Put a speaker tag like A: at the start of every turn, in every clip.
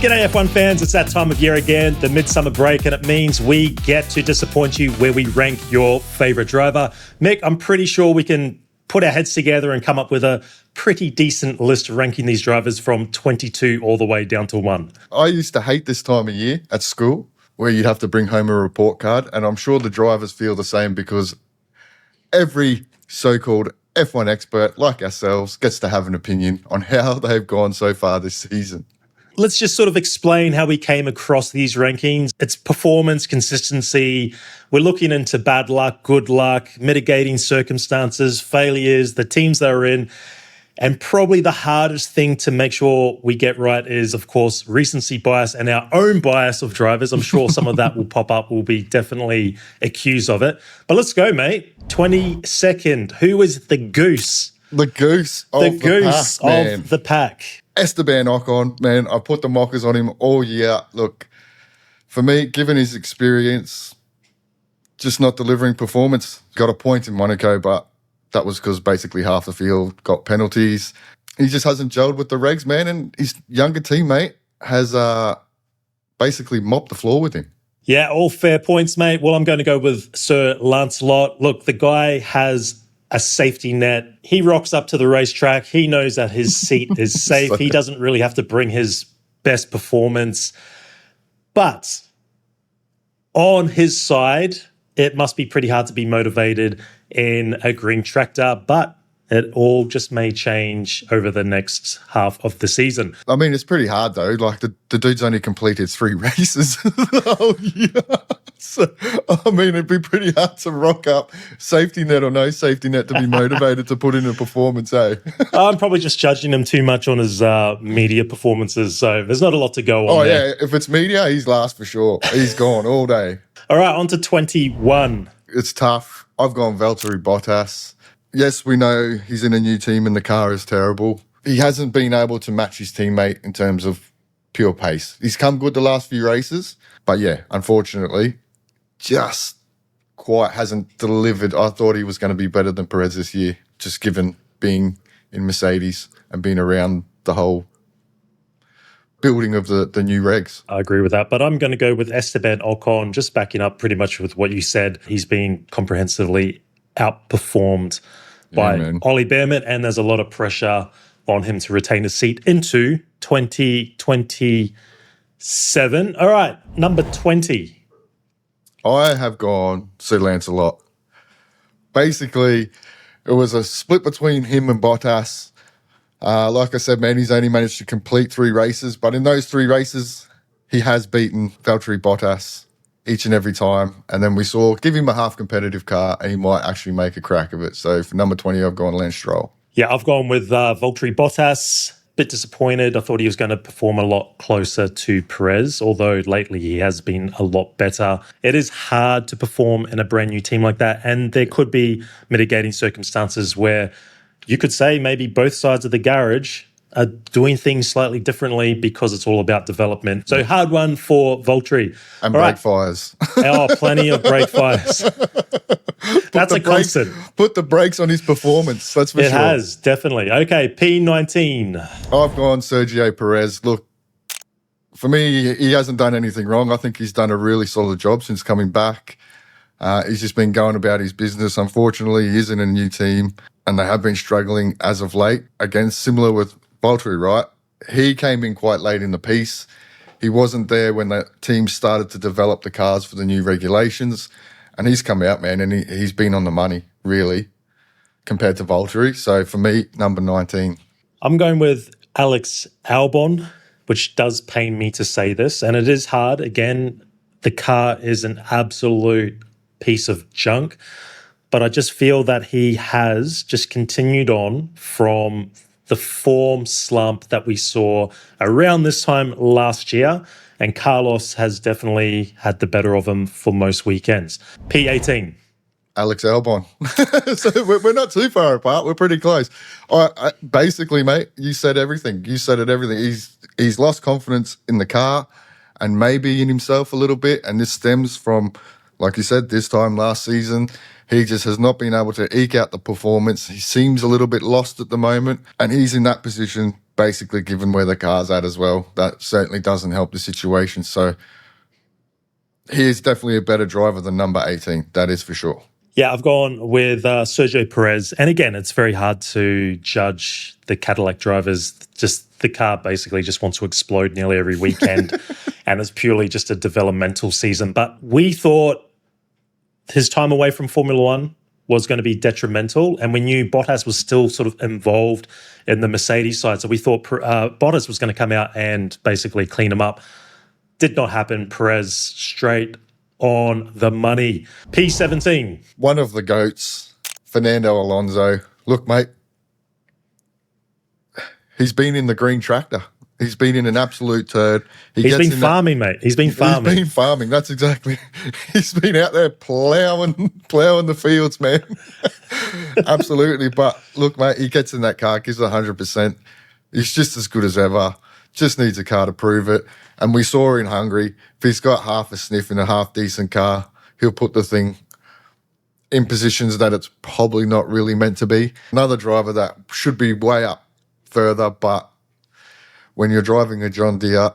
A: G'day F1 fans, it's that time of year again, the midsummer break, and it means we get to disappoint you where we rank your favourite driver. Mick, I'm pretty sure we can put our heads together and come up with a pretty decent list ranking these drivers from 22 all the way down to 1.
B: I used to hate this time of year at school where you'd have to bring home a report card, and I'm sure the drivers feel the same because every so-called F1 expert like ourselves gets to have an opinion on how they've gone so far this season.
A: Let's just sort of explain how we came across these rankings. It's performance, consistency. We're looking into bad luck, good luck, mitigating circumstances, failures, the teams they're in. And probably the hardest thing to make sure we get right is, of course, recency bias and our own bias of drivers. I'm sure some of that will pop up. We'll be definitely accused of it. But let's go, mate. 22nd. Who is the goose?
B: The goose of
A: the pack.
B: Esteban Ocon, man, I put the mockers on him all year. Look, for me, given his experience, just not delivering performance. Got a point in Monaco, but that was because basically half the field got penalties. He just hasn't gelled with the regs, man, and his younger teammate has basically mopped the floor with him.
A: Yeah, all fair points, mate. Well, I'm going to go with Sir Lancelot. Look, the guy has a safety net. He rocks up to the racetrack. He knows that his seat is safe. He doesn't really have to bring his best performance. But on his side, it must be pretty hard to be motivated in a green tractor, but it all just may change over the next half of the season.
B: I mean, it's pretty hard, though. Like, the dude's only completed 3 races the whole year. So, I mean, it'd be pretty hard to rock up, safety net or no safety net, to be motivated to put in a performance, eh?
A: I'm probably just judging him too much on his media performances, so there's not a lot to go on there.
B: Yeah, if it's media, he's last for sure. He's gone all day.
A: All right, on to 21.
B: It's tough. I've gone Valtteri Bottas. Yes, we know he's in a new team and the car is terrible. He hasn't been able to match his teammate in terms of pure pace. He's come good the last few races, but yeah, unfortunately, just quite hasn't delivered. I thought he was going to be better than Perez this year, just given being in Mercedes and being around the whole building of the new regs.
A: I agree with that, but I'm going to go with Esteban Ocon, just backing up pretty much with what you said. He's been comprehensively outperformed by Ollie Behrman, and there's a lot of pressure on him to retain a seat into 2027. All right, number 20.
B: I have gone Sir Lancelot. Basically, it was a split between him and Bottas. Like I said, man, he's only managed to complete 3 races, but in those 3 races, he has beaten Valtteri Bottas each and every time. And then we saw, give him a half-competitive car and he might actually make a crack of it. So for number 20, I've gone Lance Stroll.
A: Yeah, I've gone with Valtteri Bottas. Bit disappointed. I thought he was going to perform a lot closer to Perez, although lately he has been a lot better. It is hard to perform in a brand new team like that, and there could be mitigating circumstances where you could say maybe both sides of the garage are doing things slightly differently because it's all about development. So hard one for Valtteri.
B: And brake fires.
A: Oh, plenty of brake fires. That's a constant.
B: Put the brakes on his performance, that's for sure.
A: It has, definitely. Okay, P19.
B: I've gone Sergio Perez. Look, for me, he hasn't done anything wrong. I think he's done a really solid job since coming back. He's just been going about his business. Unfortunately, he is in a new team, and they have been struggling as of late. Again, similar with Valtteri, right? He came in quite late in the piece. He wasn't there when the team started to develop the cars for the new regulations. And he's come out, man, and he's been on the money, really, compared to Valtteri. So for me, number 19.
A: I'm going with Alex Albon, which does pain me to say this. And it is hard. Again, the car is an absolute piece of junk. But I just feel that he has just continued on from the form slump that we saw around this time last year, and Carlos has definitely had the better of him for most weekends. P18.
B: Alex Albon. So we're not too far apart. We're pretty close. Basically, mate, you said everything. You said it, everything. He's lost confidence in the car and maybe in himself a little bit, and this stems from, like you said, this time last season, he just has not been able to eke out the performance. He seems a little bit lost at the moment, and he's in that position basically given where the car's at as well. That certainly doesn't help the situation. So he is definitely a better driver than number 18. That is for sure.
A: Yeah, I've gone with Sergio Perez. And again, it's very hard to judge the Cadillac drivers. Just the car basically just wants to explode nearly every weekend. And it's purely just a developmental season. But we thought his time away from Formula One was going to be detrimental. And we knew Bottas was still sort of involved in the Mercedes side. So we thought Bottas was going to come out and basically clean him up. Did not happen. Perez straight on the money. P17.
B: One of the GOATs, Fernando Alonso. Look, mate, he's been in the green tractor. He's been in an absolute turd.
A: He's been farming, mate. He's been farming.
B: He's been farming. That's exactly. He's been out there plowing the fields, man. Absolutely. But look, mate, he gets in that car, gives it 100%. He's just as good as ever. Just needs a car to prove it. And we saw in Hungary, if he's got half a sniff in a half-decent car, he'll put the thing in positions that it's probably not really meant to be. Another driver that should be way up further, but when you're driving a John Deere,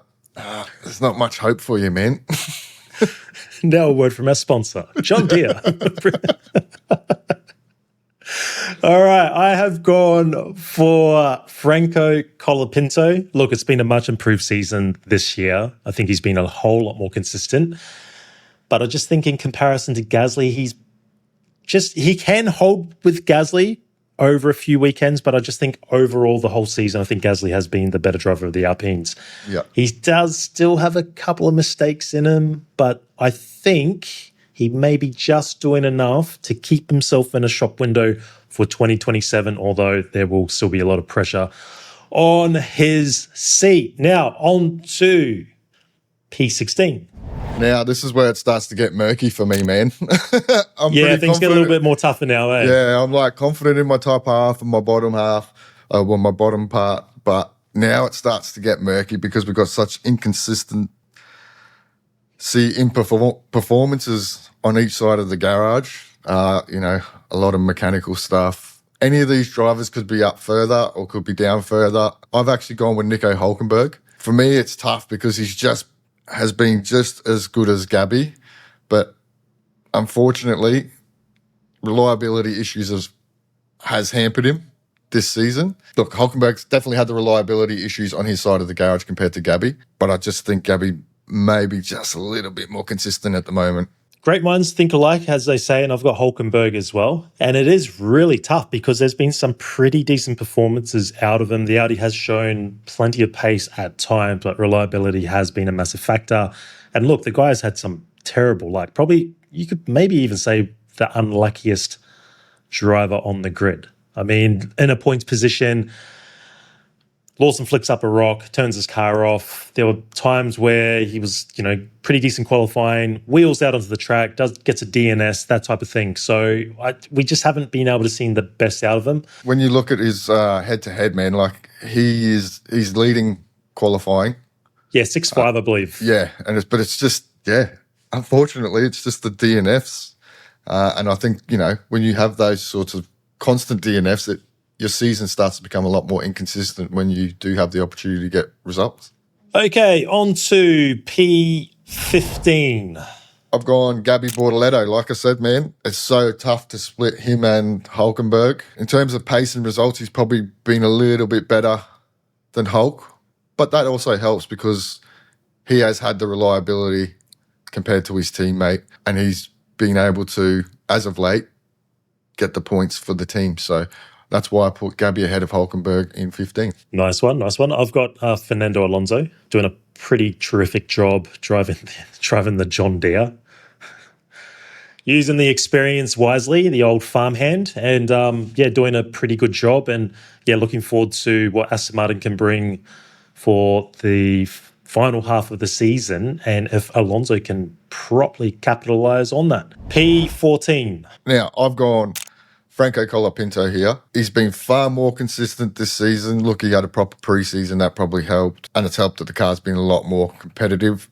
B: there's not much hope for you, man.
A: Now a word from our sponsor, John Deere. All right, I have gone for Franco Colapinto. Look, it's been a much improved season this year. I think he's been a whole lot more consistent. But I just think in comparison to Gasly, he can hold with Gasly over a few weekends, but I just think overall the whole season, I think Gasly has been the better driver of the Alpines.
B: Yeah.
A: He does still have a couple of mistakes in him, but I think he may be just doing enough to keep himself in a shop window for 2027, although there will still be a lot of pressure on his seat. Now, on to P16.
B: Now, this is where it starts to get murky for me, man.
A: Things get a little bit more tougher now, eh?
B: Yeah, I'm like confident in my top half and my bottom half, my bottom part. But now it starts to get murky because we've got such inconsistency in performances on each side of the garage. A lot of mechanical stuff. Any of these drivers could be up further or could be down further. I've actually gone with Nico Hülkenberg. For me, it's tough because he's has been just as good as Gabby, but unfortunately, reliability issues has hampered him this season. Look, Hülkenberg's definitely had the reliability issues on his side of the garage compared to Gabby, but I just think Gabby may be just a little bit more consistent at the moment.
A: Great minds think alike, as they say, and I've got Hülkenberg as well. And it is really tough because there's been some pretty decent performances out of him. The Audi has shown plenty of pace at times, but reliability has been a massive factor. And look, the guy's had some terrible, probably you could maybe even say the unluckiest driver on the grid. I mean, in a points position, Lawson flicks up a rock, turns his car off. There were times where he was, pretty decent qualifying, wheels out onto the track, gets a DNS, that type of thing. So we just haven't been able to see the best out of him.
B: When you look at his head-to-head, man, he's leading qualifying.
A: Yeah, 6.5, I believe.
B: Yeah, but it's just, unfortunately, it's just the DNFs. And I think, when you have those sorts of constant DNFs, your season starts to become a lot more inconsistent when you do have the opportunity to get results.
A: Okay, on to P15.
B: I've gone Gabby Bortoleto. Like I said, man, it's so tough to split him and Hülkenberg. In terms of pace and results, he's probably been a little bit better than Hulk, but that also helps because he has had the reliability compared to his teammate, and he's been able to, as of late, get the points for the team. So that's why I put Gabby ahead of Hülkenberg in 15.
A: Nice one. I've got Fernando Alonso doing a pretty terrific job driving the John Deere. Using the experience wisely, the old farmhand, and doing a pretty good job. And looking forward to what Aston Martin can bring for the final half of the season, and if Alonso can properly capitalise on that. P14.
B: Now, I've gone Franco Colapinto here. He's been far more consistent this season. Look, he had a proper preseason. That probably helped. And it's helped that the car's been a lot more competitive.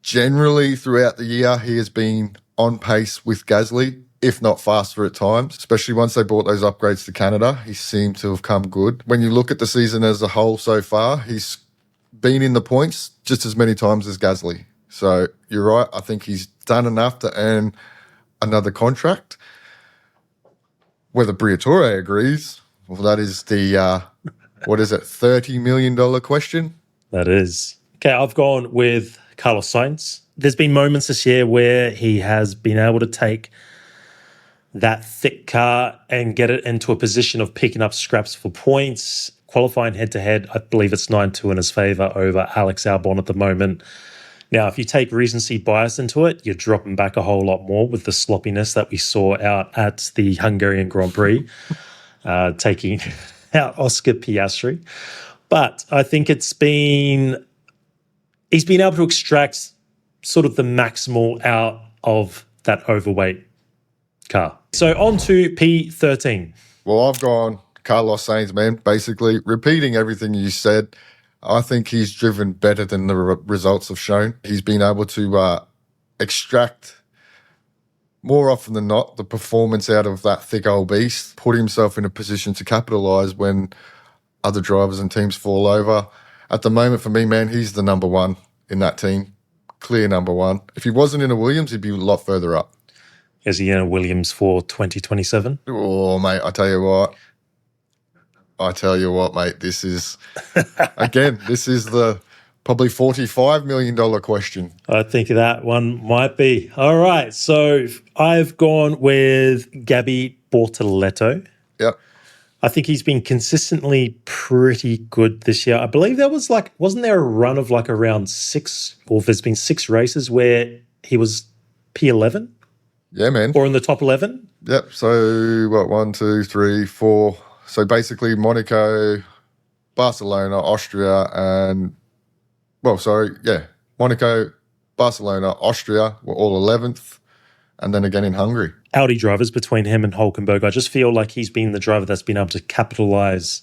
B: Generally, throughout the year, he has been on pace with Gasly. if not faster at times, especially once they brought those upgrades to Canada. He seemed to have come good. When you look at the season as a whole so far, he's been in the points just as many times as Gasly. So you're right. I think he's done enough to earn another contract. Whether Briatore agrees, well, that is the, $30 million question?
A: That is. Okay, I've gone with Carlos Sainz. There's been moments this year where he has been able to take that thick car and get it into a position of picking up scraps for points. Qualifying head-to-head, I believe it's 9-2 in his favour over Alex Albon at the moment. Now, if you take recency bias into it, you're dropping back a whole lot more with the sloppiness that we saw out at the Hungarian Grand Prix, taking out Oscar Piastri. But I think he's been able to extract sort of the maximal out of that overweight car. So on to P13.
B: Well, I've gone Carlos Sainz, man, basically repeating everything you said. I think he's driven better than the results have shown. He's been able to extract, more often than not, the performance out of that thick old beast, put himself in a position to capitalise when other drivers and teams fall over. At the moment, for me, man, he's the number one in that team. Clear number one. If he wasn't in a Williams, he'd be a lot further up.
A: Is he in a Williams for 2027?
B: Oh, mate, I tell you what, mate, this is, again, this is the probably $45 million question.
A: I think that one might be. All right, so I've gone with Gabby Bortoleto.
B: Yep.
A: I think he's been consistently pretty good this year. I believe there was wasn't there a run of around 6, or there's been 6 races where he was P11?
B: Yeah, man.
A: Or in the top 11?
B: Yep, so what, 1, 2, 3, 4. So basically Monaco, Barcelona, Austria, and, Monaco, Barcelona, Austria were all 11th, and then again in Hungary.
A: Audi drivers between him and Hulkenberg, I just feel like he's been the driver that's been able to capitalise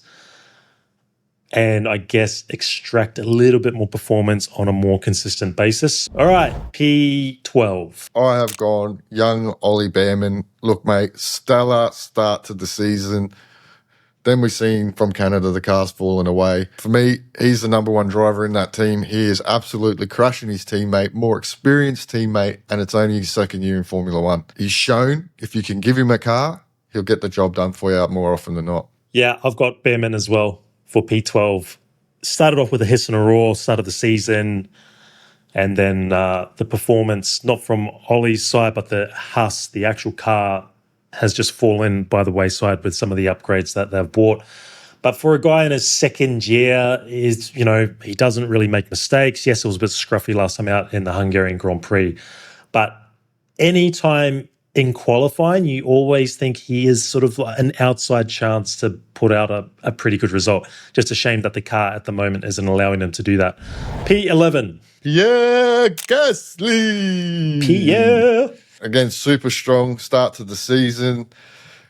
A: and I guess extract a little bit more performance on a more consistent basis. All right, P12.
B: I have gone young Ollie Behrman. Look, mate, stellar start to the season. Then we've seen from Canada the car's fallen away. For me, he's the number one driver in that team. He is absolutely crushing his teammate, more experienced teammate, and it's only his second year in Formula One. He's shown if you can give him a car, he'll get the job done for you more often than not.
A: Yeah, I've got Behrman as well for P12. Started off with a hiss and a roar, start of the season, and then the performance, not from Ollie's side, but the Haas, the actual car, has just fallen by the wayside with some of the upgrades that they've bought. But for a guy in his second year, he doesn't really make mistakes. Yes, it was a bit scruffy last time out in the Hungarian Grand Prix. But any time in qualifying, you always think he is sort of an outside chance to put out a pretty good result. Just a shame that the car at the moment isn't allowing him to do that. P11.
B: Pierre Gasly.
A: Pierre.
B: Again, super strong start to the season.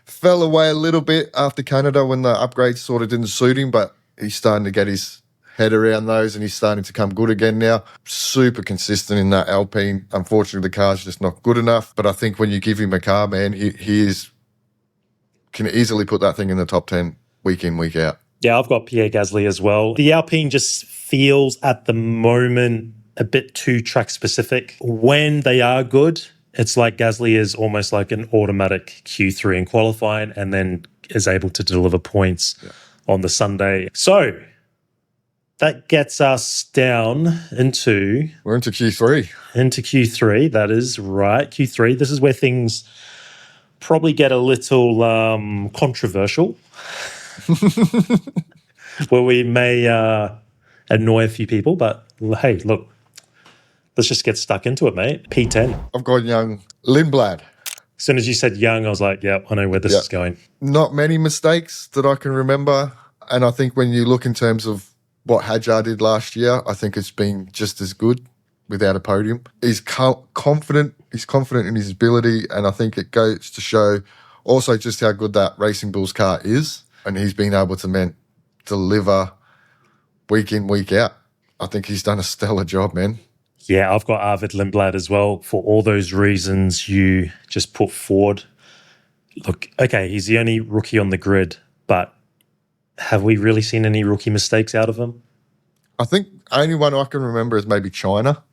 B: Fell away a little bit after Canada when the upgrades sort of didn't suit him, but he's starting to get his head around those and he's starting to come good again now. Super consistent in that Alpine. Unfortunately, the car's just not good enough, but I think when you give him a car, man, he can easily put that thing in the top 10 week in, week out.
A: Yeah, I've got Pierre Gasly as well. The Alpine just feels at the moment a bit too track specific. When they are good, it's like Gasly is almost like an automatic Q3 in qualifying and then is able to deliver points on the Sunday. So that gets us down into...
B: We're into Q3.
A: Into Q3, that is right. Q3, this is where things probably get a little controversial. Where we may annoy a few people, but hey, look, let's just get stuck into it, mate. P10.
B: I've got young Lindblad.
A: As soon as you said young, I was like, yeah, I know where this is going.
B: Not many mistakes that I can remember. And I think when you look in terms of what Hadjar did last year, I think it's been just as good without a podium. He's confident. He's confident in his ability. And I think it goes to show also just how good that Racing Bulls car is. And he's been able to deliver week in, week out. I think he's done a stellar job, man.
A: Yeah, I've got Arvid Lindblad as well for all those reasons you just put forward. Look, okay, he's the only rookie on the grid, but have we really seen any rookie mistakes out of him?
B: I think only one I can remember is maybe China.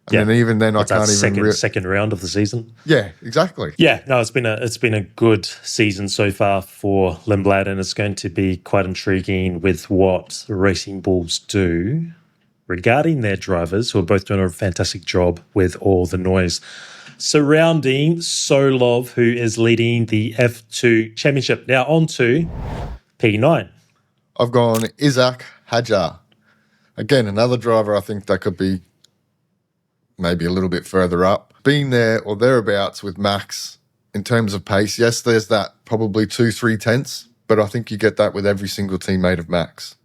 B: And
A: Yeah.
B: then even then I
A: What's that
B: can't even...
A: second round of the season?
B: Yeah, exactly.
A: Yeah, no, it's been a good season so far for Lindblad, and it's going to be quite intriguing with what Racing Bulls do regarding their drivers, who are both doing a fantastic job with all the noise surrounding Solov, who is leading the F2 Championship. Now on to P9.
B: I've gone Isaac Hajar. Again, another driver I think that could be maybe a little bit further up. Being there or thereabouts with Max in terms of pace, yes, there's that probably 2-3 tenths, but I think you get that with every single teammate of Max.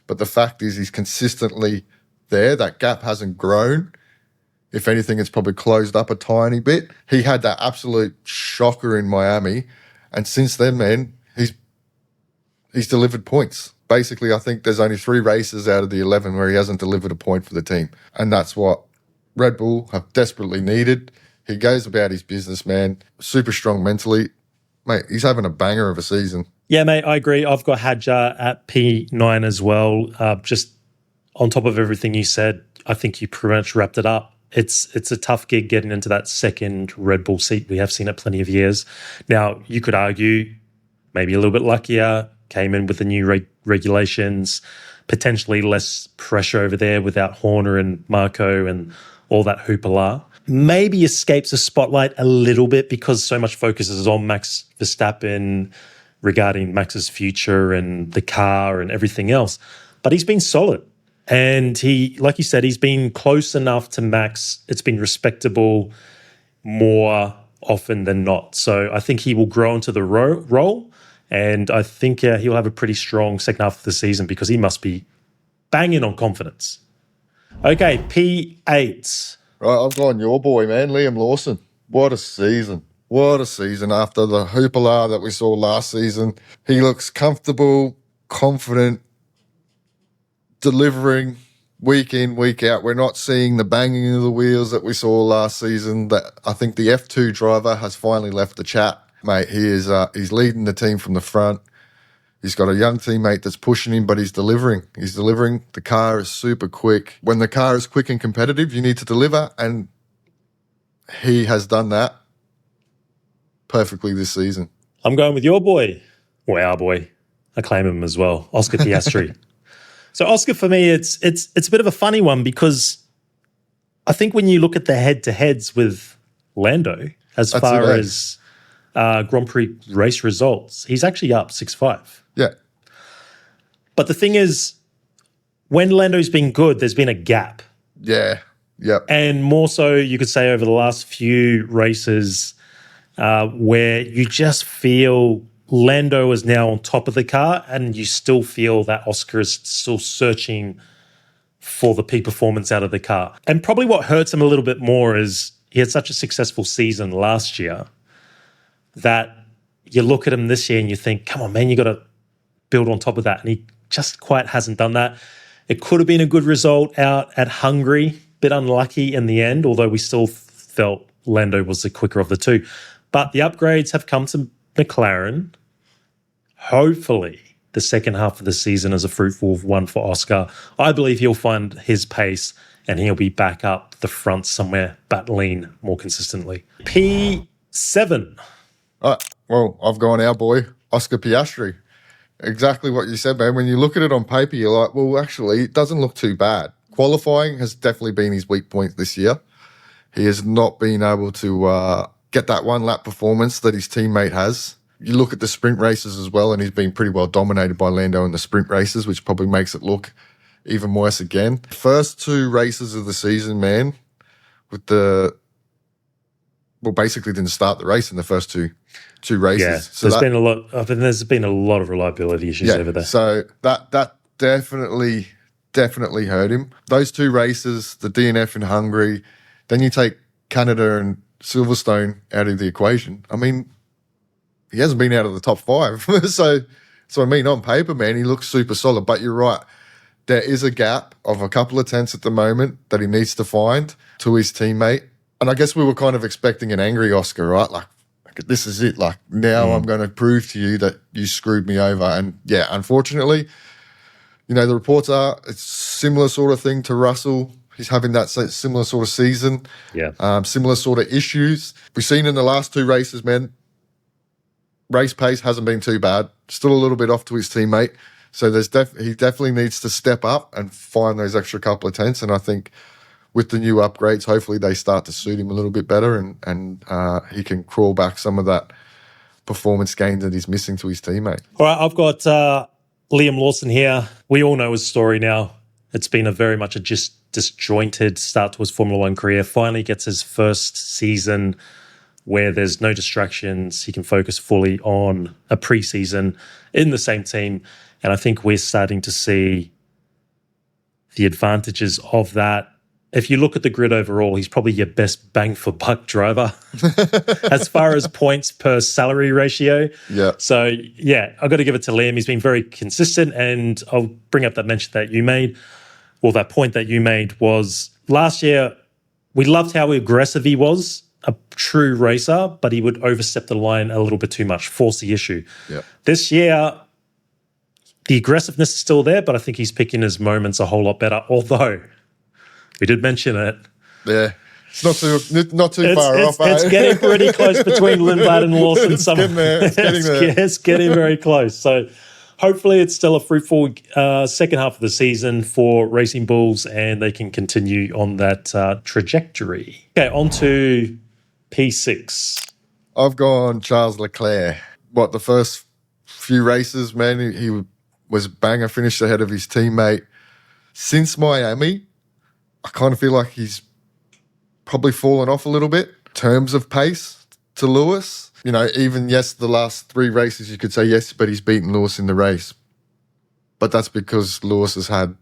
B: But the fact is he's consistently there. That gap hasn't grown. If anything, it's probably closed up a tiny bit. He had that absolute shocker in Miami, and since then, man, he's delivered points. Basically, I think there's only 3 races out of the 11 where he hasn't delivered a point for the team, and that's what Red Bull have desperately needed. He goes about his business, man. Super strong mentally. Mate, he's having a banger of a season.
A: Yeah, mate, I agree. I've got Hadjar at P9 as well. Just on top of everything you said, I think you pretty much wrapped it up. It's a tough gig getting into that second Red Bull seat. We have seen it plenty of years. Now, you could argue maybe a little bit luckier, came in with the new regulations, potentially less pressure over there without Horner and Marco and all that hoopla. Maybe escapes the spotlight a little bit because so much focus is on Max Verstappen regarding Max's future and the car and everything else. But he's been solid. And he, like you said, he's been close enough to Max. It's been respectable more often than not. So I think he will grow into the role. And I think he'll have a pretty strong second half of the season because he must be banging on confidence. Okay, P8.
B: Right, I've gone your boy, man, Liam Lawson. What a season. What a season after the hoopla that we saw last season. He looks comfortable, confident, delivering week in, week out. We're not seeing the banging of the wheels that we saw last season. That I think the F2 driver has finally left the chat. Mate, he's leading the team from the front. He's got a young teammate that's pushing him, but he's delivering. He's delivering. The car is super quick. When the car is quick and competitive, you need to deliver, and he has done that perfectly this season.
A: I'm going with your boy, or our boy. I claim him as well, Oscar Piastri. So Oscar, for me, it's a bit of a funny one because I think when you look at the head-to-heads with Lando, as far as Grand Prix race results, he's actually up 6-5.
B: Yeah.
A: But the thing is, when Lando's been good, there's been a gap.
B: Yeah. Yep.
A: And more so, you could say, over the last few races where you just feel Lando is now on top of the car and you still feel that Oscar is still searching for the peak performance out of the car. And probably what hurts him a little bit more is he had such a successful season last year that you look at him this year and you think, come on, man, you got to build on top of that. And he just quite hasn't done that. It could have been a good result out at Hungary, bit unlucky in the end, although we still felt Lando was the quicker of the two. But the upgrades have come to McLaren. Hopefully, the second half of the season is a fruitful one for Oscar. I believe he'll find his pace and he'll be back up the front somewhere, battling more consistently. P7.
B: All right. Well, I've gone our boy, Oscar Piastri. Exactly what you said, man. When you look at it on paper, you're like, well, actually, it doesn't look too bad. Qualifying has definitely been his weak point this year. He has not been able to get that one-lap performance that his teammate has. You look at the sprint races as well, and he's been pretty well dominated by Lando in the sprint races, which probably makes it look even worse again. First 2 races of the season, man, with basically didn't start the race in the first two races.
A: Yeah,
B: so
A: there's been a lot of reliability issues over there.
B: So that definitely hurt him. Those 2 races, the DNF in Hungary, then you take Canada and Silverstone out of the equation. I mean, he hasn't been out of the top 5. so I mean, on paper, man, he looks super solid. But you're right. There is a gap of a couple of tenths at the moment that he needs to find to his teammate. And I guess we were kind of expecting an angry Oscar, right? Like, this is it. Like, now I'm going to prove to you that you screwed me over. And yeah, unfortunately, you know, the reports are it's similar sort of thing to Russell. He's having that similar sort of season.
A: Yeah.
B: Similar sort of issues. We've seen in the last 2 races, man, race pace hasn't been too bad. Still a little bit off to his teammate. So he definitely needs to step up and find those extra couple of tenths. And I think with the new upgrades, hopefully they start to suit him a little bit better and he can crawl back some of that performance gain that he's missing to his teammate.
A: All right, I've got Liam Lawson here. We all know his story now. It's been a very much a disjointed start to his Formula One career. Finally gets his first season where there's no distractions. He can focus fully on a preseason in the same team. And I think we're starting to see the advantages of that. If you look at the grid overall, he's probably your best bang for buck driver as far as points per salary ratio.
B: Yeah.
A: So, yeah, I've got to give it to Liam. He's been very consistent. And I'll bring up that mention that you made. Well, that point that you made was last year, we loved how aggressive he was, a true racer, but he would overstep the line a little bit too much, force the issue.
B: Yeah.
A: This year, the aggressiveness is still there, but I think he's picking his moments a whole lot better, although we did mention it.
B: Yeah. It's not too far off.
A: It's getting pretty close between Lindblad and Lawson.
B: It's getting there. It's getting there.
A: It's getting very close. So hopefully it's still a fruitful second half of the season for Racing Bulls and they can continue on that trajectory. Okay, on to P6.
B: I've gone Charles Leclerc. The first few races, man, he was banger, finished ahead of his teammate. Since Miami, I kind of feel like he's probably fallen off a little bit in terms of pace to Lewis. You know, even, yes, the last 3 races you could say yes, but he's beaten Lewis in the race. But that's because Lewis has had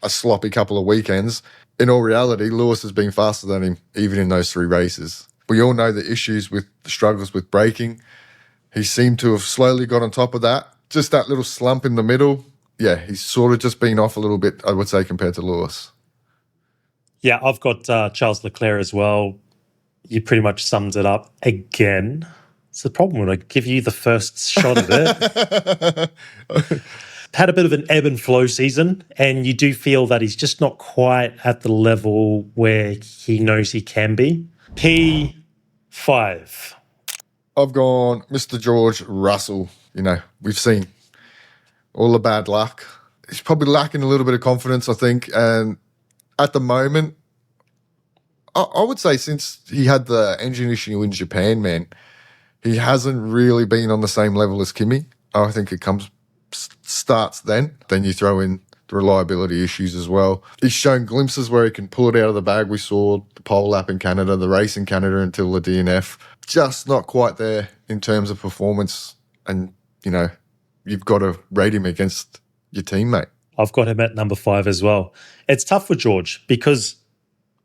B: a sloppy couple of weekends. In all reality, Lewis has been faster than him, even in those 3 races. We all know the issues with the struggles with braking. He seemed to have slowly got on top of that. Just that little slump in the middle. Yeah, he's sort of just been off a little bit, I would say, compared to Lewis.
A: Yeah, I've got Charles Leclerc as well. You pretty much summed it up again. It's the problem when I give you the first shot of it. Had a bit of an ebb and flow season, and you do feel that he's just not quite at the level where he knows he can be. P5.
B: I've gone Mr. George Russell. You know, we've seen all the bad luck. He's probably lacking a little bit of confidence, I think. And at the moment, I would say since he had the engine issue in Japan, man, he hasn't really been on the same level as Kimi. I think it starts then. Then you throw in the reliability issues as well. He's shown glimpses where he can pull it out of the bag. We saw the pole lap in Canada, the race in Canada until the DNF. Just not quite there in terms of performance. And, you know, you've got to rate him against your teammate.
A: I've got him at number 5 as well. It's tough for George because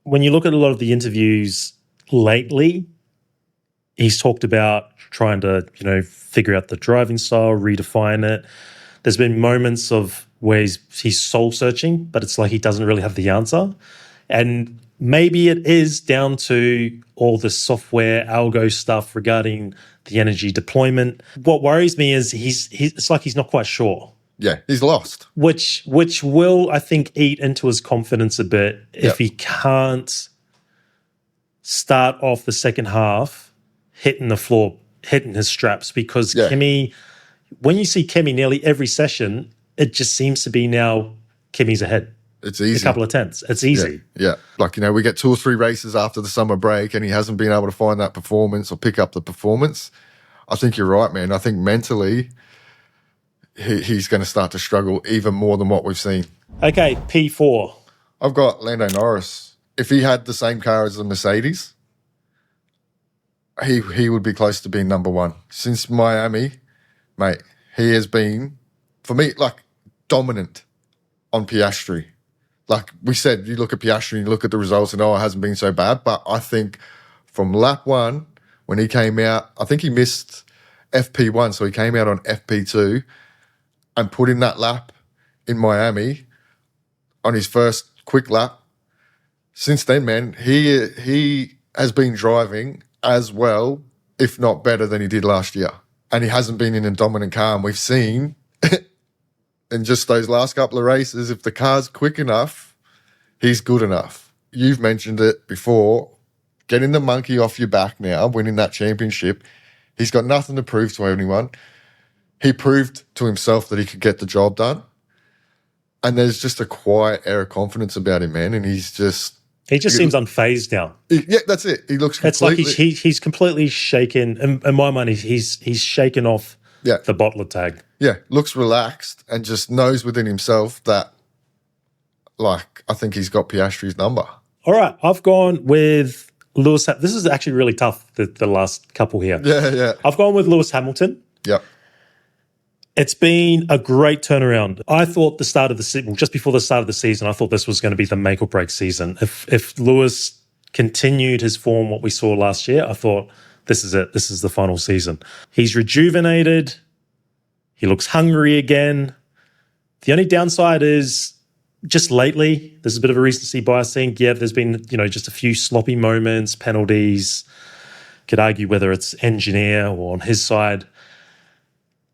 A: when you look at a lot of the interviews lately, he's talked about trying to, you know, figure out the driving style, redefine it. There's been moments of where he's soul searching, but it's like he doesn't really have the answer. And maybe it is down to all the software algo stuff regarding the energy deployment. What worries me is it's like he's not quite sure.
B: Yeah, he's lost.
A: Which will, I think, eat into his confidence a bit if he can't start off the second half hitting the floor, hitting his straps. Because Kimi, when you see Kimi nearly every session, it just seems to be now Kimi's ahead.
B: It's easy.
A: A couple of tenths. It's easy.
B: Yeah. Like, you know, we get 2 or 3 races after the summer break and he hasn't been able to find that performance or pick up the performance. I think you're right, man. I think mentally he's going to start to struggle even more than what we've seen.
A: Okay, P4.
B: I've got Lando Norris. If he had the same car as the Mercedes, he would be close to being number 1. Since Miami, mate, he has been, for me, like, dominant on Piastri. Like we said, you look at Piastri and you look at the results and, it hasn't been so bad. But I think from lap 1, when he came out, I think he missed FP1, so he came out on FP2 and put in that lap in Miami on his first quick lap. Since then, man, he has been driving as well, if not better than he did last year. And he hasn't been in a dominant car. And we've seen in just those last couple of races, if the car's quick enough, he's good enough. You've mentioned it before. Getting the monkey off your back now, winning that championship, he's got nothing to prove to anyone. He proved to himself that he could get the job done. And there's just a quiet air of confidence about him, man. And he just
A: seems unfazed now.
B: Yeah, that's it. He looks completely...
A: It's like he's completely shaken. In my mind, he's shaken off the bottler tag.
B: Yeah, looks relaxed and just knows within himself that, like, I think he's got Piastri's number.
A: All right, I've gone with Lewis. This is actually really tough, the last couple here.
B: Yeah.
A: I've gone with Lewis Hamilton.
B: Yep.
A: It's been a great turnaround. I thought just before the start of the season, I thought this was going to be the make or break season. If Lewis continued his form, what we saw last year, I thought this is it. This is the final season. He's rejuvenated. He looks hungry again. The only downside is just lately, there's a bit of a recency bias thing. Yeah, there's been, just a few sloppy moments, penalties. Could argue whether it's engineer or on his side.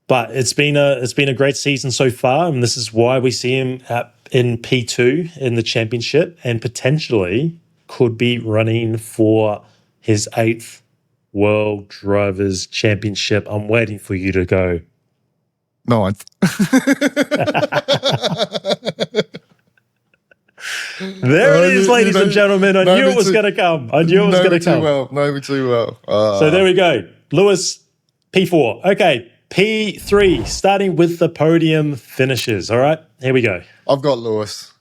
A: But it's been a great season so far, and this is why we see him in P2 in the championship and potentially could be running for his 8th World Drivers' Championship. I'm waiting for you to go.
B: 9th.
A: There it is, ladies and gentlemen. I knew it was going to come. Know
B: me too well.
A: So there we go. Lewis, P4. Okay. P3, starting with the podium finishes. All right, here we go.
B: I've got Lewis.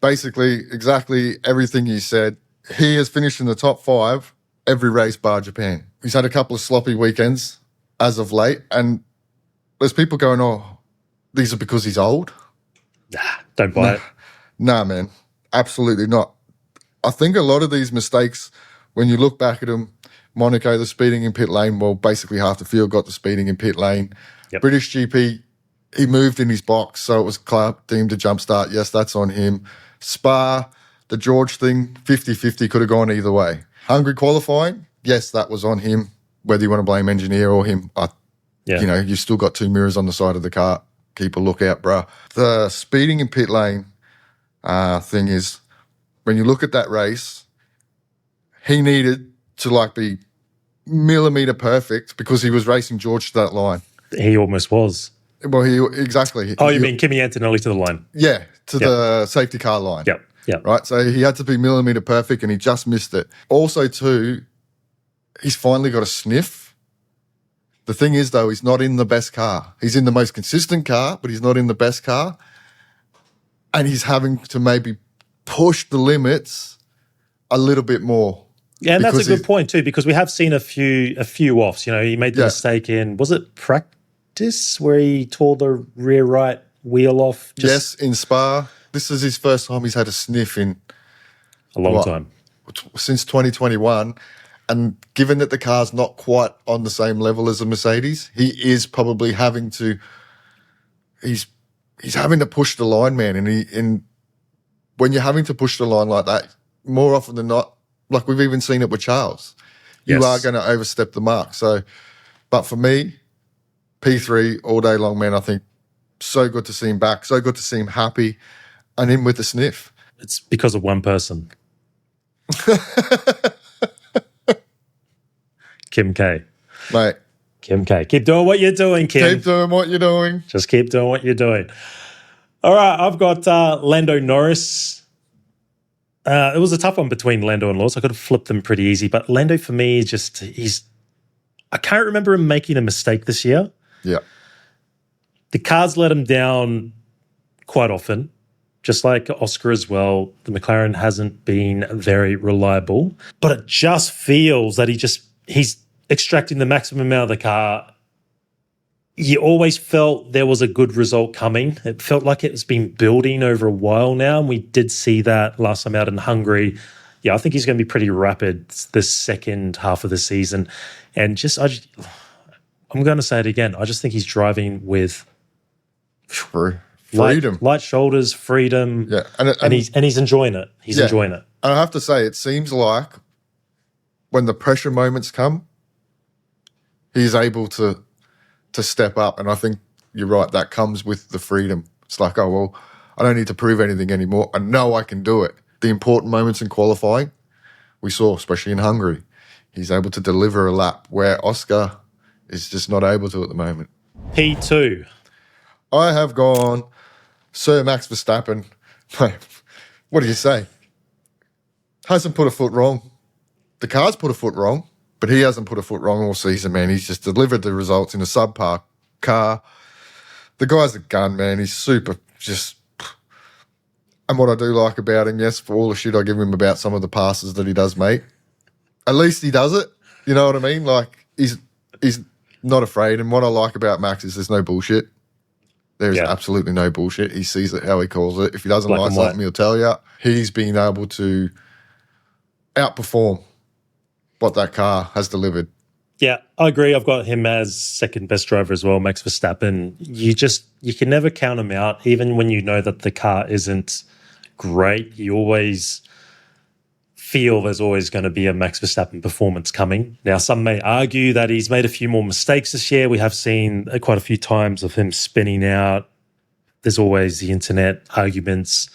B: Basically, exactly everything you said. He has finished in the top 5 every race bar Japan. He's had a couple of sloppy weekends as of late, and there's people going, oh, these are because he's old.
A: Nah, don't buy it.
B: Nah, man, absolutely not. I think a lot of these mistakes, when you look back at them, Monaco, the speeding in pit lane, well, basically half the field got the speeding in pit lane.
A: Yep.
B: British GP, he moved in his box, so it was deemed a jump start. Yes, that's on him. Spa, the George thing, 50-50, could have gone either way. Hungary qualifying, yes, that was on him, whether you want to blame engineer or him. You've still got 2 mirrors on the side of the car. Keep a lookout, bruh. The speeding in pit lane thing is, when you look at that race, he needed to be millimetre perfect because he was racing George to that line.
A: He almost was.
B: Well, exactly.
A: Oh, you mean Kimi Antonelli to the line?
B: Yeah, to the safety car line.
A: Yep.
B: Right, so he had to be millimetre perfect and he just missed it. Also, too, he's finally got a sniff. The thing is, though, he's not in the best car. He's in the most consistent car, but he's not in the best car. And he's having to maybe push the limits a little bit more.
A: Yeah, and that's a good point too, because we have seen a few offs. He made the mistake in, was it practice where he tore the rear right wheel off?
B: Yes, in Spa. This is his first time he's had a sniff in
A: a long time.
B: Since 2021. And given that the car's not quite on the same level as a Mercedes, he is probably having to he's having to push the line, man. And when you're having to push the line like that, more often than not, like we've even seen it with Charles, you are going to overstep the mark. So, but for me, P3 all day long, man. I think so good to see him back, so good to see him happy, and in with the sniff.
A: It's because of one person, Kim K.
B: Mate,
A: Kim K. Keep doing what you're doing, Kim.
B: Keep doing what you're doing.
A: Just keep doing what you're doing. All right, I've got Lando Norris. It was a tough one between Lando and Lawson. I could have flipped them pretty easy, but Lando for me is I can't remember him making a mistake this year.
B: Yeah.
A: The cars let him down quite often, just like Oscar as well. The McLaren hasn't been very reliable, but it just feels that he's extracting the maximum amount of the car. You always felt there was a good result coming. It felt like it's been building over a while now, and we did see that last time out in Hungary. Yeah, I think he's going to be pretty rapid this second half of the season. And I'm going to say it again. I just think he's driving with
B: freedom,
A: light shoulders, freedom.
B: Yeah,
A: and he's enjoying it. He's enjoying it.
B: And I have to say, it seems like when the pressure moments come, he's able to step up. And I think you're right, that comes with the freedom. It's like, oh, well, I don't need to prove anything anymore. I know I can do it. The important moments in qualifying, we saw, especially in Hungary, he's able to deliver a lap where Oscar is just not able to at the moment.
A: P2.
B: I have gone Sir Max Verstappen. What do you say? Hasn't put a foot wrong. The car's put a foot wrong, but he hasn't put a foot wrong all season, man. He's just delivered the results in a subpar car. The guy's a gun, man. He's super just... And what I do like about him, yes, for all the shit I give him about some of the passes that he does make, at least he does it. You know what I mean? Like, he's not afraid. And what I like about Max is there's no bullshit. There is absolutely no bullshit. He sees it how he calls it. If he doesn't like something, he'll tell you. He's been able to outperform what that car has delivered.
A: Yeah, I agree. I've got him as second best driver as well, Max Verstappen. You can never count him out, even when you know that the car isn't great. You always feel there's always going to be a Max Verstappen performance coming. Now, some may argue that he's made a few more mistakes this year. We have seen quite a few times of him spinning out. There's always the internet arguments.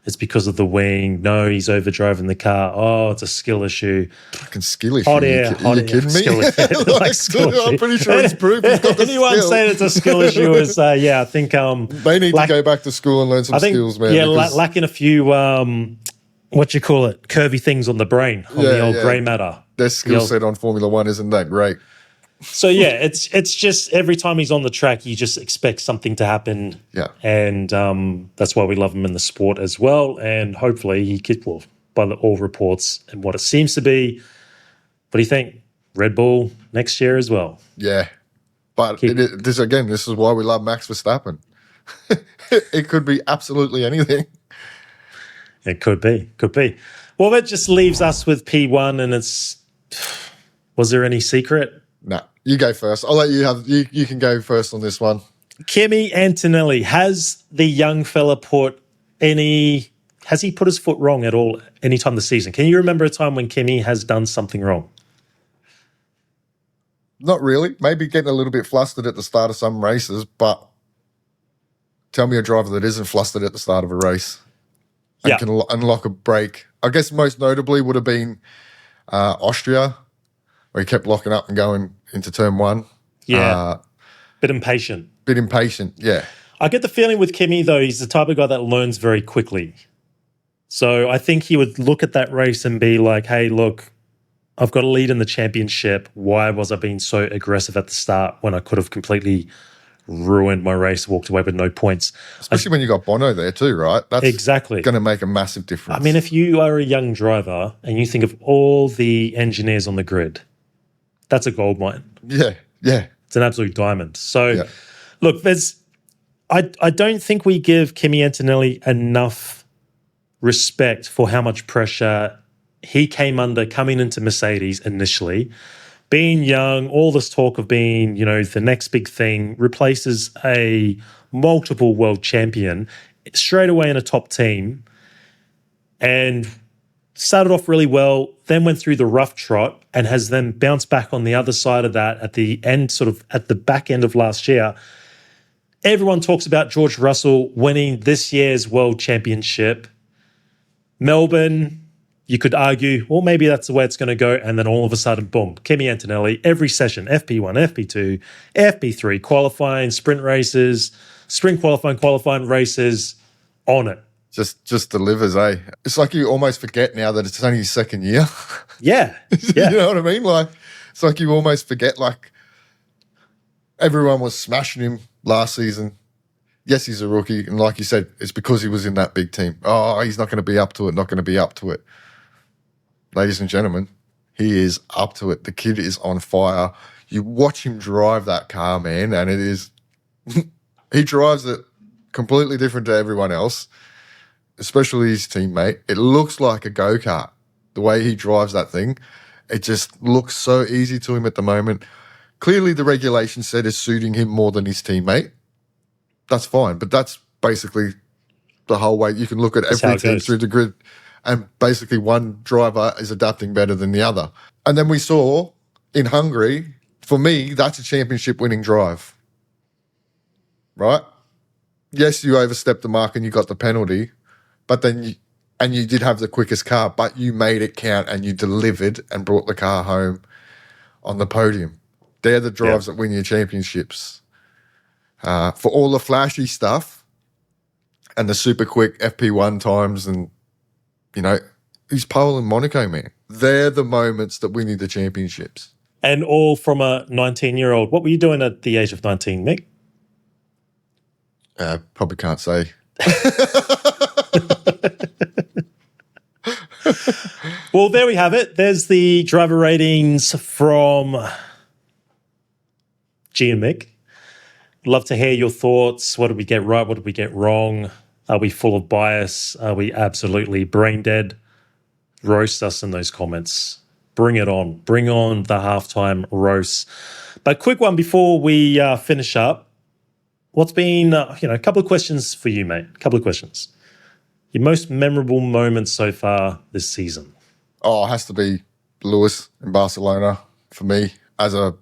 A: It's because of the wing. No, he's overdriving the car. Oh, it's a skill issue.
B: Fucking skill issue.
A: Hot air.
B: Are you kidding me? I'm pretty sure he's proved he's got the
A: Anyone
B: skill.
A: saying it's a skill issue is, I think...
B: they need to go back to school and learn some skills, man.
A: Yeah, lacking a few, curvy things on the brain, on the old grey matter.
B: Their skill set on Formula One isn't that great.
A: So, yeah, it's just every time he's on the track, you just expect something to happen.
B: Yeah.
A: And that's why we love him in the sport as well. And hopefully he could, by all reports and what it seems to be, what do you think? Red Bull next year as well.
B: Yeah. But this is why we love Max Verstappen. It could be absolutely anything.
A: It could be. Well, that just leaves us with P1 and was there any secret?
B: No, you go first. I'll let you can go first on this one.
A: Kimi Antonelli, has the young fella has he put his foot wrong at all any time this season? Can you remember a time when Kimi has done something wrong?
B: Not really. Maybe getting a little bit flustered at the start of some races, but tell me a driver that isn't flustered at the start of a race and can unlock a break. I guess most notably would have been Austria, where he kept locking up and going into turn one.
A: Yeah. Bit impatient,
B: yeah.
A: I get the feeling with Kimi, though, he's the type of guy that learns very quickly. So I think he would look at that race and be like, hey, look, I've got a lead in the championship. Why was I being so aggressive at the start when I could have completely ruined my race, walked away with no points?
B: Especially when you got Bono there too, right? That's
A: exactly
B: going to make a massive difference.
A: I mean, if you are a young driver and you think of all the engineers on the grid, that's a gold mine.
B: Yeah.
A: It's an absolute diamond. So, look, I don't think we give Kimi Antonelli enough respect for how much pressure he came under coming into Mercedes initially. Being young, all this talk of being, the next big thing, replaces a multiple world champion straight away in a top team and started off really well, then went through the rough trot and has then bounced back on the other side of that at the end, sort of at the back end of last year. Everyone talks about George Russell winning this year's world championship. Melbourne, you could argue, well, maybe that's the way it's going to go. And then all of a sudden, boom, Kimi Antonelli, every session, FP1, FP2, FP3, qualifying, sprint races, sprint qualifying races, on it.
B: Just delivers, eh? It's like you almost forget now that it's only his second year.
A: Yeah.
B: You know what I mean? Like, it's like you almost forget, like, everyone was smashing him last season. Yes, he's a rookie. And like you said, it's because he was in that big team. Oh, he's not going to be up to it, Ladies and gentlemen, he is up to it. The kid is on fire. You watch him drive that car, man, and it is... he drives it completely different to everyone else, especially his teammate. It looks like a go-kart, the way he drives that thing. It just looks so easy to him at the moment. Clearly, the regulation set is suiting him more than his teammate. That's fine, but that's basically the whole way. You can look at every team through the grid and basically one driver is adapting better than the other. And then we saw in Hungary, for me, that's a championship-winning drive, right? Yes, you overstepped the mark and you got the penalty, but then you did have the quickest car, but you made it count and you delivered and brought the car home on the podium. They're the drives that win you championships. For all the flashy stuff and the super quick FP1 times and, who's pole in Monaco, man? They're the moments that win you the championships.
A: And all from a 19-year-old. What were you doing at the age of 19, Mick?
B: Probably can't say.
A: Well, there we have it. There's the driver ratings from G and Mick. Love to hear your thoughts. What did we get right? What did we get wrong? Are we full of bias? Are we absolutely brain dead? Roast us in those comments. Bring it on. Bring on the halftime roast. But quick one before we finish up. What's been, a couple of questions for you, mate. A couple of questions. Your most memorable moments so far this season?
B: Oh, it has to be Lewis in Barcelona for me. As a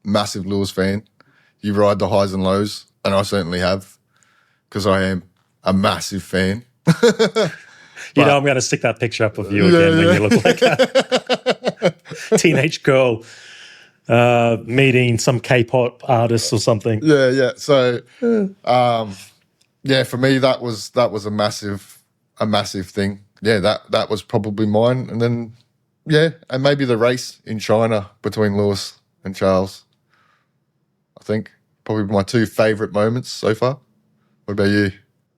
B: massive Lewis fan, you ride the highs and lows, and I certainly have, because I am a massive fan.
A: I'm going to stick that picture up of you again when you look like a teenage girl meeting some K-pop artist or something.
B: Yeah. So, for me, that was a massive thing. Yeah, that was probably mine. And then, and maybe the race in China between Lewis and Charles. I think probably my two favourite moments so far. What about you?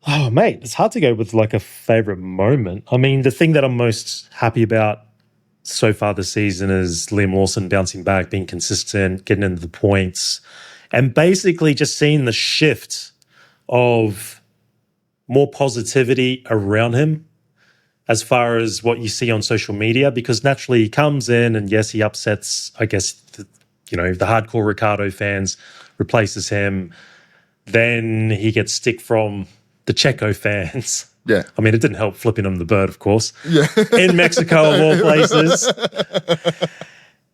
A: Oh, mate, it's hard to go with like a favourite moment. I mean, the thing that I'm most happy about so far this season is Liam Lawson bouncing back, being consistent, getting into the points, and basically just seeing the shift of more positivity around him as far as what you see on social media, because naturally he comes in and yes, he upsets, I guess, the hardcore Ricciardo fans, replaces him. Then he gets stick from the Checo fans.
B: Yeah.
A: I mean, it didn't help flipping him the bird, of course.
B: Yeah.
A: In Mexico, of all places.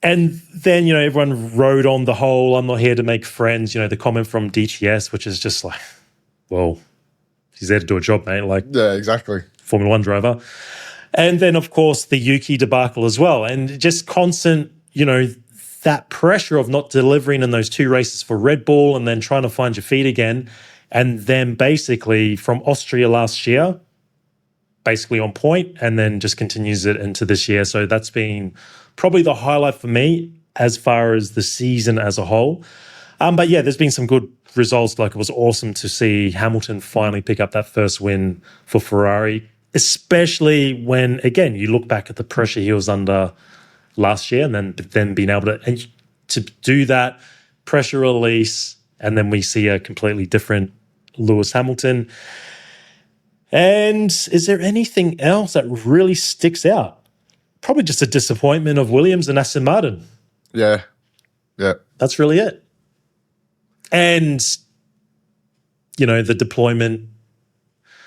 A: And then, everyone rode on the whole, I'm not here to make friends, the comment from DTS, which is just like, well, he's there to do a job, mate. Like,
B: yeah, exactly.
A: Formula One driver. And then, of course, the Yuki debacle as well. And just constant, that pressure of not delivering in those two races for Red Bull and then trying to find your feet again. And then basically from Austria last year, basically on point, and then just continues it into this year. So that's been probably the highlight for me as far as the season as a whole. But yeah, there's been some good results. Like, it was awesome to see Hamilton finally pick up that first win for Ferrari, especially when, again, you look back at the pressure he was under last year, and then being able to do that pressure release, and then we see a completely different Lewis Hamilton. And is there anything else that really sticks out? Probably just a disappointment of Williams and Aston Martin.
B: Yeah.
A: That's really it. And, the deployment.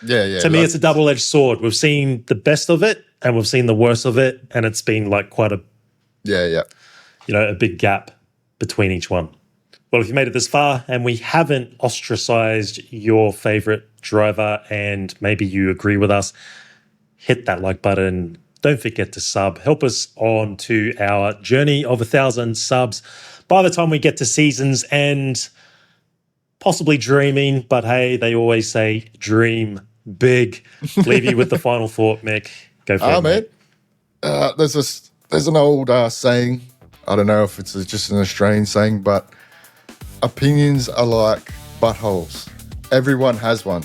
B: Yeah.
A: To me, it's a double-edged sword. We've seen the best of it and we've seen the worst of it. And it's been like quite a big gap between each one. Well, if you made it this far and we haven't ostracized your favorite driver and maybe you agree with us, hit that like button. Don't forget to sub. Help us on to our journey of 1,000 subs by the time we get to season's end. Possibly dreaming, but hey, they always say dream big. Leave you with the final thought, Mick. Go for it,
B: man. There's an old saying. I don't know if it's just an Australian saying, but opinions are like buttholes. Everyone has one.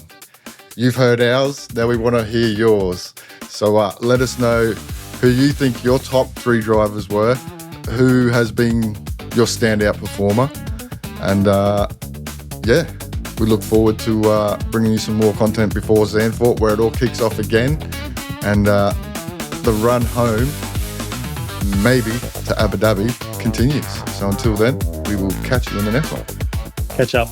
B: You've heard ours. Now we want to hear yours. So let us know who you think your top 3 drivers were, who has been your standout performer, and we look forward to bringing you some more content before Zandvoort, where it all kicks off again, and the run home, maybe to Abu Dhabi, continues. So until then, we will catch you in the next one.
A: Catch up.